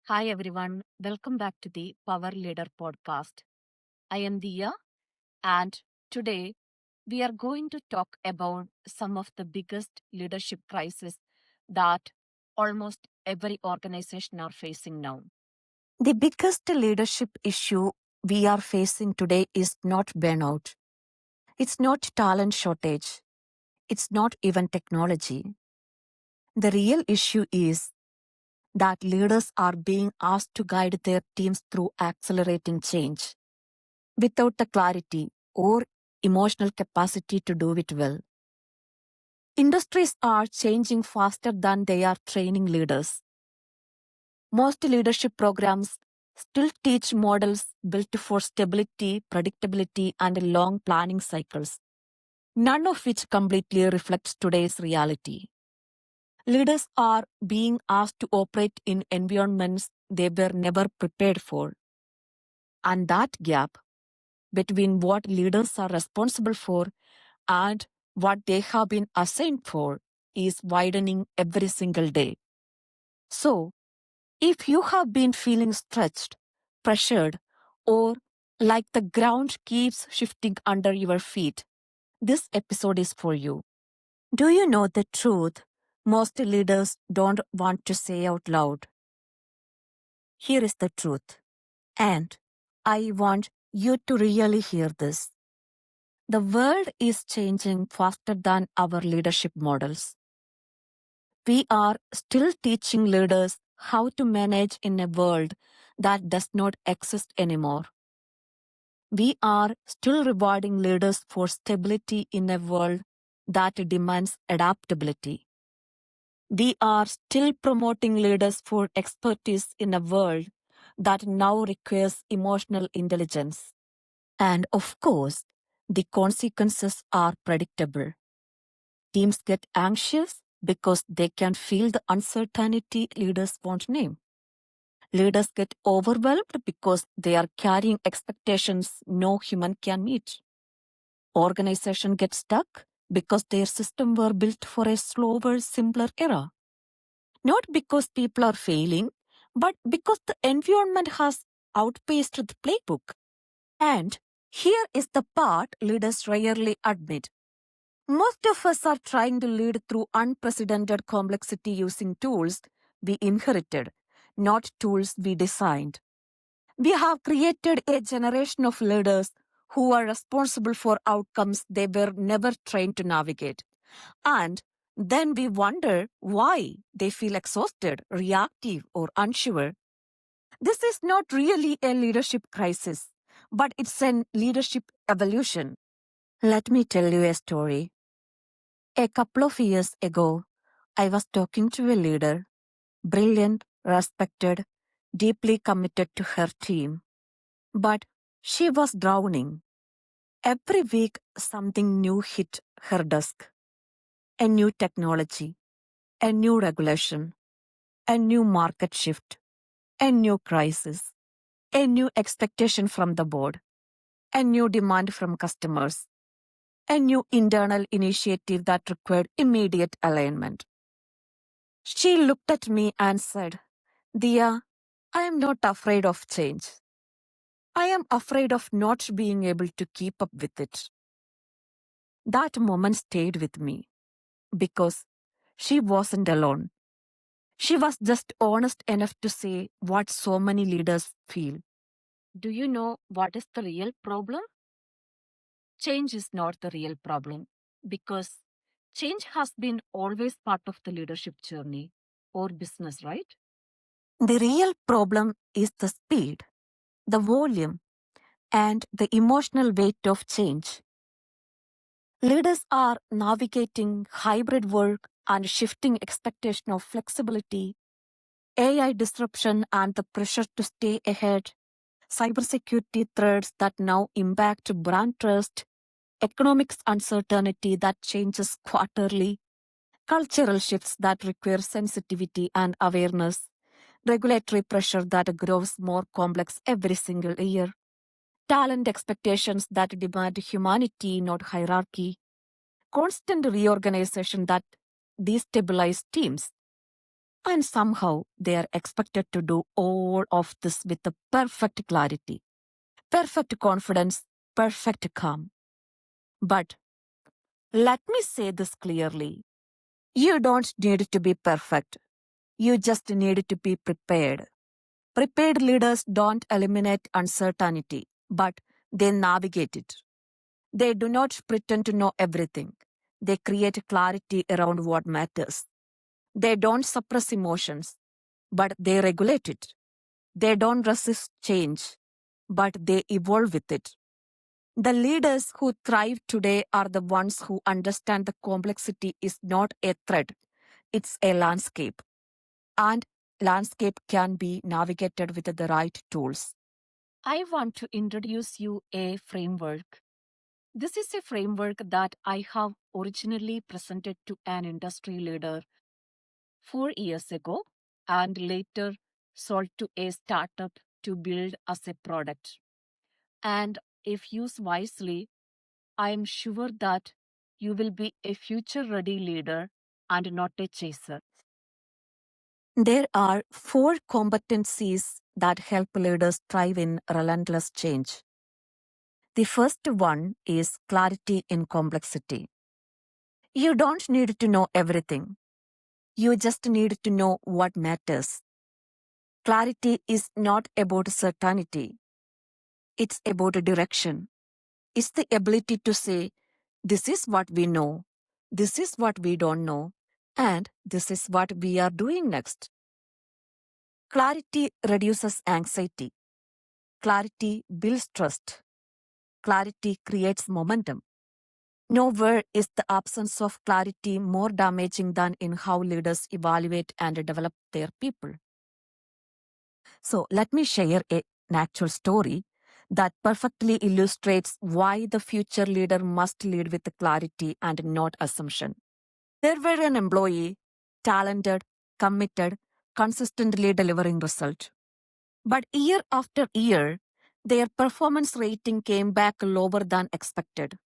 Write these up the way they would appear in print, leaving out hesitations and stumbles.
Hi everyone, welcome back to the Power Leader podcast. I am Diya, and today we are going to talk about some of the biggest leadership crises that almost every organization are facing now. The biggest leadership issue we are facing today is not burnout. It's not talent shortage. It's not even technology. The real issue is that leaders are being asked to guide their teams through accelerating change without the clarity or emotional capacity to do it well. Industries are changing faster than they are training leaders. Most leadership programs still teach models built for stability, predictability, and long planning cycles, none of which completely reflects today's reality. Leaders are being asked to operate in environments they were never prepared for. And that gap between what leaders are responsible for and what they have been assigned for is widening every single day. So, if you have been feeling stretched, pressured, or like the ground keeps shifting under your feet, this episode is for you. Do you know the truth most leaders don't want to say out loud? Here is the truth. And I want you to really hear this. The world is changing faster than our leadership models. We are still teaching leaders how to manage in a world that does not exist anymore. We are still rewarding leaders for stability in a world that demands adaptability. We are still promoting leaders for expertise in a world that now requires emotional intelligence. And of course, the consequences are predictable. Teams get anxious because they can feel the uncertainty leaders won't name. Leaders get overwhelmed because they are carrying expectations no human can meet. Organizations get stuck because their systems were built for a slower, simpler era. Not because people are failing, but because the environment has outpaced the playbook. And here is the part leaders rarely admit. Most of us are trying to lead through unprecedented complexity using tools we inherited, not tools we designed. We have created a generation of leaders who are responsible for outcomes they were never trained to navigate. And then we wonder why they feel exhausted, reactive, or unsure. This is not really a leadership crisis, but it's a leadership evolution. Let me tell you a story. A couple of years ago, I was talking to a leader, brilliant, respected, deeply committed to her team. But she was drowning. Every week, something new hit her desk. A new technology, a new regulation, a new market shift, a new crisis, a new expectation from the board, a new demand from customers, a new internal initiative that required immediate alignment. She looked at me and said, Diya, I am not afraid of change. I am afraid of not being able to keep up with it. That moment stayed with me because she wasn't alone. She was just honest enough to say what so many leaders feel. Do you know what is the real problem? Change is not the real problem because change has been always part of the leadership journey or business, right? The real problem is the speed, the volume, and the emotional weight of change. Leaders are navigating hybrid work and shifting expectation of flexibility, AI disruption and the pressure to stay ahead, cybersecurity threats that now impact brand trust, economics uncertainty that changes quarterly, cultural shifts that require sensitivity and awareness, regulatory pressure that grows more complex every single year, talent expectations that demand humanity, not hierarchy, constant reorganization that destabilize teams. And somehow they are expected to do all of this with the perfect clarity, perfect confidence, perfect calm. But let me say this clearly. You don't need to be perfect. You just need to be prepared. Prepared leaders don't eliminate uncertainty, but they navigate it. They do not pretend to know everything. They create clarity around what matters. They don't suppress emotions, but they regulate it. They don't resist change, but they evolve with it. The leaders who thrive today are the ones who understand the complexity is not a threat, it's a landscape. And landscape can be navigated with the right tools. I want to introduce you a framework. This is a framework that I have originally presented to an industry leader 4 years ago and later sold to a startup to build as a product. And if used wisely, I am sure that you will be a future ready leader and not a chaser. There are 4 competencies that help leaders thrive in relentless change. The first one is clarity in complexity. You don't need to know everything. You just need to know what matters. Clarity is not about certainty. It's about a direction. It's the ability to say, this is what we know, this is what we don't know, and this is what we are doing next. Clarity reduces anxiety. Clarity builds trust. Clarity creates momentum. Nowhere is the absence of clarity more damaging than in how leaders evaluate and develop their people. So let me share an actual story that perfectly illustrates why the future leader must lead with clarity and not assumption. There were an employee, talented, committed, consistently delivering result. But year after year, their performance rating came back lower than expected.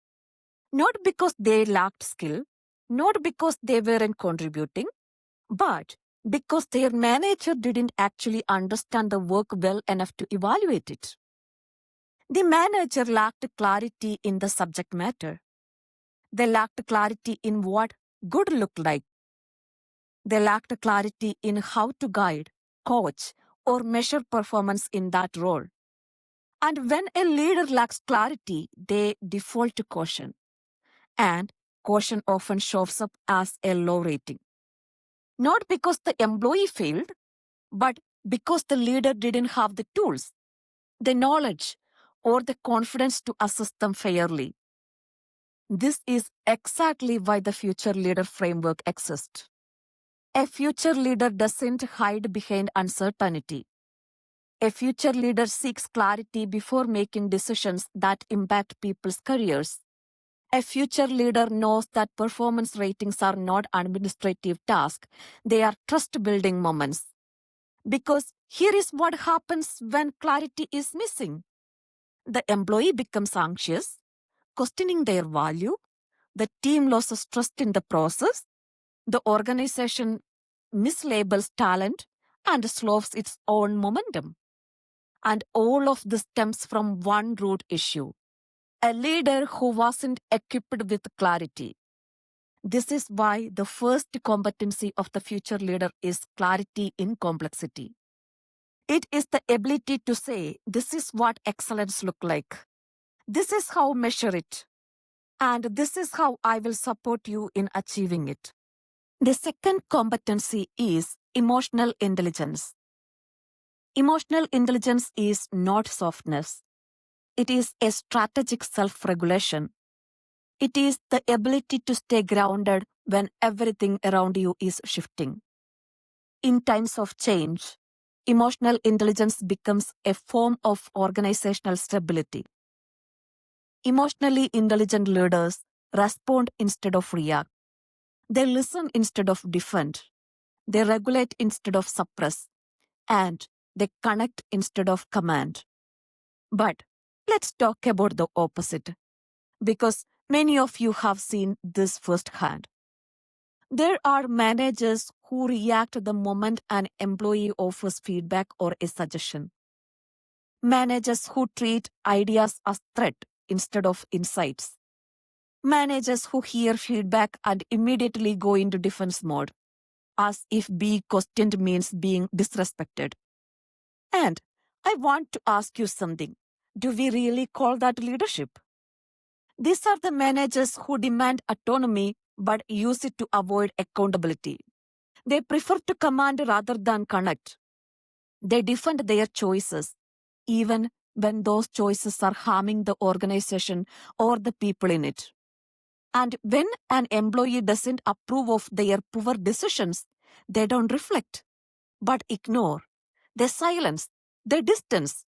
Not because they lacked skill, not because they weren't contributing, but because their manager didn't actually understand the work well enough to evaluate it. The manager lacked clarity in the subject matter. They lacked clarity in what good looked like. They lacked clarity in how to guide, coach, or measure performance in that role. And when a leader lacks clarity, they default to caution. And caution often shows up as a low rating. Not because the employee failed, but because the leader didn't have the tools, the knowledge, or the confidence to assess them fairly. This is exactly why the future leader framework exists. A future leader doesn't hide behind uncertainty. A future leader seeks clarity before making decisions that impact people's careers. A future leader knows that performance ratings are not administrative tasks, they are trust building moments. Because here is what happens when clarity is missing. The employee becomes anxious, questioning their value. The team loses trust in the process. The organization mislabels talent and slows its own momentum. And all of this stems from one root issue: a leader who wasn't equipped with clarity. This is why the first competency of the future leader is clarity in complexity. It is the ability to say, this is what excellence look like. This is how I measure it. And this is how I will support you in achieving it. The second competency is emotional intelligence. Emotional intelligence is not softness. It is a strategic self-regulation. It is the ability to stay grounded when everything around you is shifting. In times of change, emotional intelligence becomes a form of organizational stability. Emotionally intelligent leaders respond instead of react. They listen instead of defend. They regulate instead of suppress. And they connect instead of command. But let's talk about the opposite, because many of you have seen this firsthand. There are managers who react the moment an employee offers feedback or a suggestion. Managers who treat ideas as threat instead of insights. Managers who hear feedback and immediately go into defense mode, as if being questioned means being disrespected. And I want to ask you something. Do we really call that leadership? These are the managers who demand autonomy but use it to avoid accountability. They prefer to command rather than connect. They defend their choices, even when those choices are harming the organization or the people in it. And when an employee doesn't approve of their poor decisions, they don't reflect, but ignore. They silence, they distance.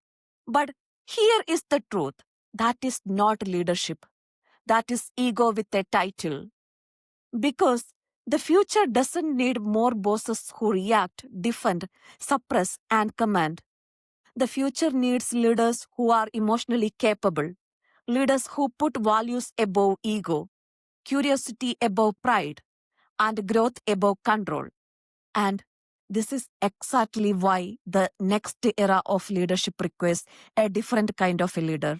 But here is the truth. That is not leadership. That is ego with a title. Because the future doesn't need more bosses who react, defend, suppress, and command. The future needs leaders who are emotionally capable, leaders who put values above ego, curiosity above pride, and growth above control. And this is exactly why the next era of leadership requires a different kind of a leader,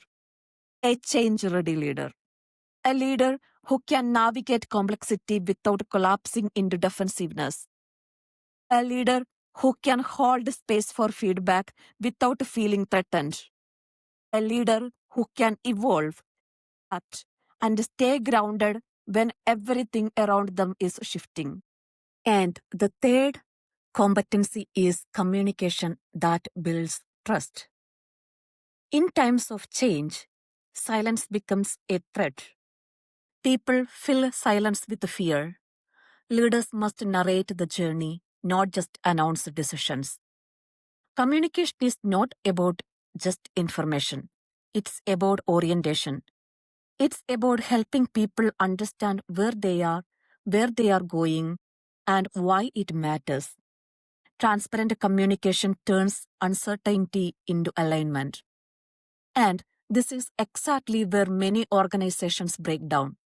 a change-ready leader, a leader who can navigate complexity without collapsing into defensiveness, a leader who can hold space for feedback without feeling threatened, a leader who can evolve, adapt, and stay grounded when everything around them is shifting. And the third competency is communication that builds trust. In times of change, silence becomes a threat. People fill silence with fear. Leaders must narrate the journey, not just announce decisions. Communication is not about just information. It's about orientation. It's about helping people understand where they are going, and why it matters. Transparent communication turns uncertainty into alignment. And this is exactly where many organizations break down.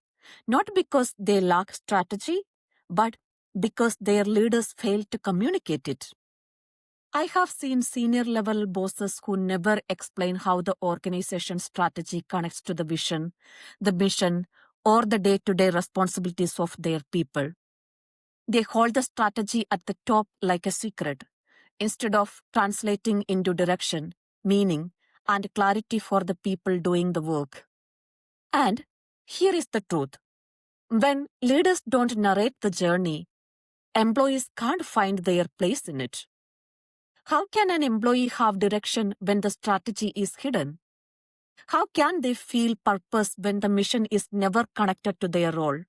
Not because they lack strategy, but because their leaders fail to communicate it. I have seen senior level bosses who never explain how the organization's strategy connects to the vision, the mission, or the day-to-day responsibilities of their people. They hold the strategy at the top like a secret, instead of translating into direction, meaning, and clarity for the people doing the work. And here is the truth. When leaders don't narrate the journey, employees can't find their place in it. How can an employee have direction when the strategy is hidden? How can they feel purpose when the mission is never connected to their role?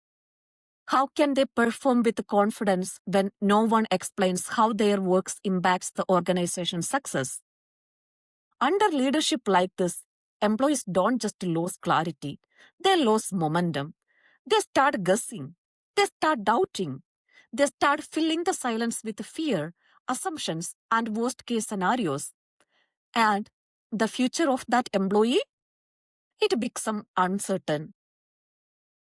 How can they perform with confidence when no one explains how their work impacts the organization's success? Under leadership like this, employees don't just lose clarity, they lose momentum. They start guessing, they start doubting, they start filling the silence with fear, assumptions, and worst case scenarios. And the future of that employee? It becomes uncertain.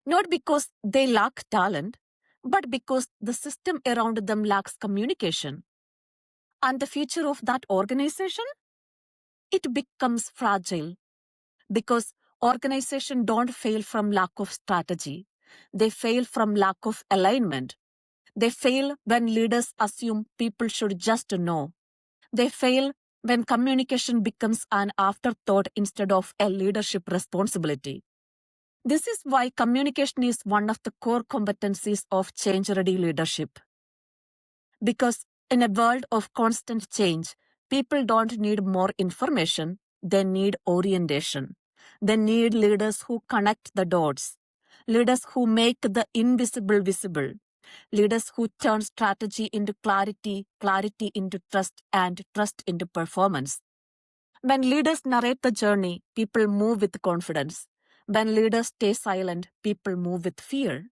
Not because they lack talent, but because the system around them lacks communication. And the future of that organization? It becomes fragile because organizations don't fail from lack of strategy. They fail from lack of alignment. They fail when leaders assume people should just know. They fail when communication becomes an afterthought instead of a leadership responsibility. This is why communication is one of the core competencies of change-ready leadership. Because in a world of constant change, people don't need more information, they need orientation. They need leaders who connect the dots, leaders who make the invisible visible, leaders who turn strategy into clarity, clarity into trust, and trust into performance. When leaders narrate the journey, people move with confidence. When leaders stay silent, people move with fear.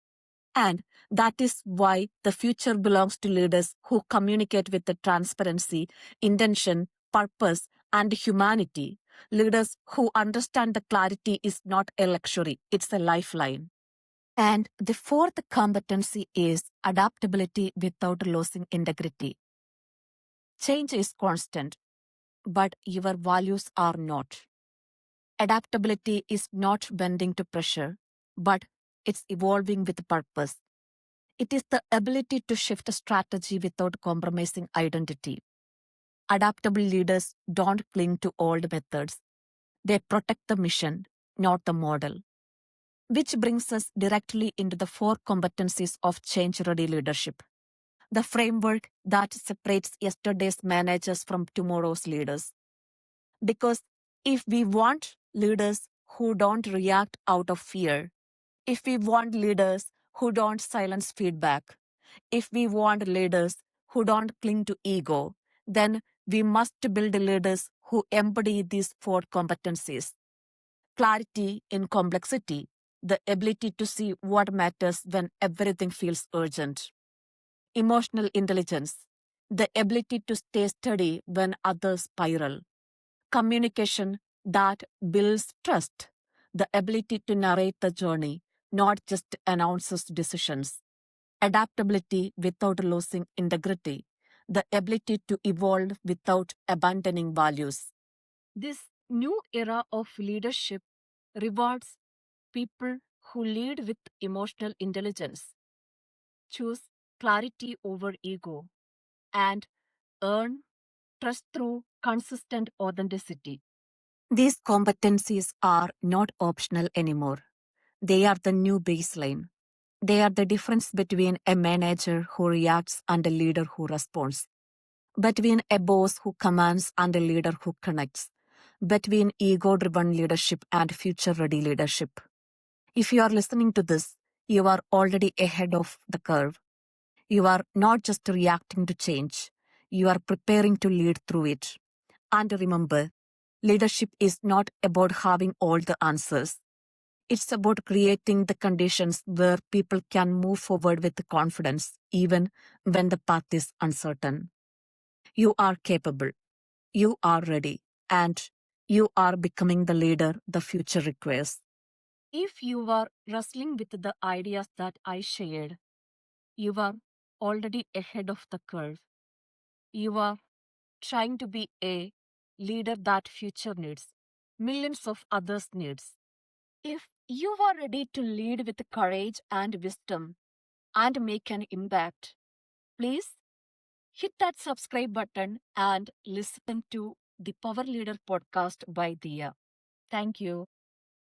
And that is why the future belongs to leaders who communicate with the transparency, intention, purpose, and humanity. Leaders who understand the clarity is not a luxury, it's a lifeline. And the fourth competency is adaptability without losing integrity. Change is constant, but your values are not. Adaptability is not bending to pressure, but it's evolving with purpose. It is the ability to shift a strategy without compromising identity. Adaptable leaders don't cling to old methods. They protect the mission, not the model. Which brings us directly into the four competencies of change-ready leadership, the framework that separates yesterday's managers from tomorrow's leaders. Because if we want leaders who don't react out of fear, if we want leaders who don't silence feedback, if we want leaders who don't cling to ego, then we must build leaders who embody these four competencies. Clarity in complexity, the ability to see what matters when everything feels urgent. Emotional intelligence, the ability to stay steady when others spiral. Communication that builds trust, the ability to narrate the journey, not just announces decisions. Adaptability without losing integrity, the ability to evolve without abandoning values. This new era of leadership rewards people who lead with emotional intelligence, choose clarity over ego, and earn trust through consistent authenticity. These competencies are not optional anymore. They are the new baseline. They are the difference between a manager who reacts and a leader who responds, between a boss who commands and a leader who connects, between ego-driven leadership and future-ready leadership. If you are listening to this, you are already ahead of the curve. You are not just reacting to change, you are preparing to lead through it. And remember, leadership is not about having all the answers. It's about creating the conditions where people can move forward with confidence, even when the path is uncertain. You are capable, you are ready, and you are becoming the leader the future requires. If you are wrestling with the ideas that I shared, you are already ahead of the curve. You are trying to be a leader that future needs, millions of others needs. If you are ready to lead with courage and wisdom and make an impact, please hit that subscribe button and listen to the Power Leader podcast by Diya. Thank you.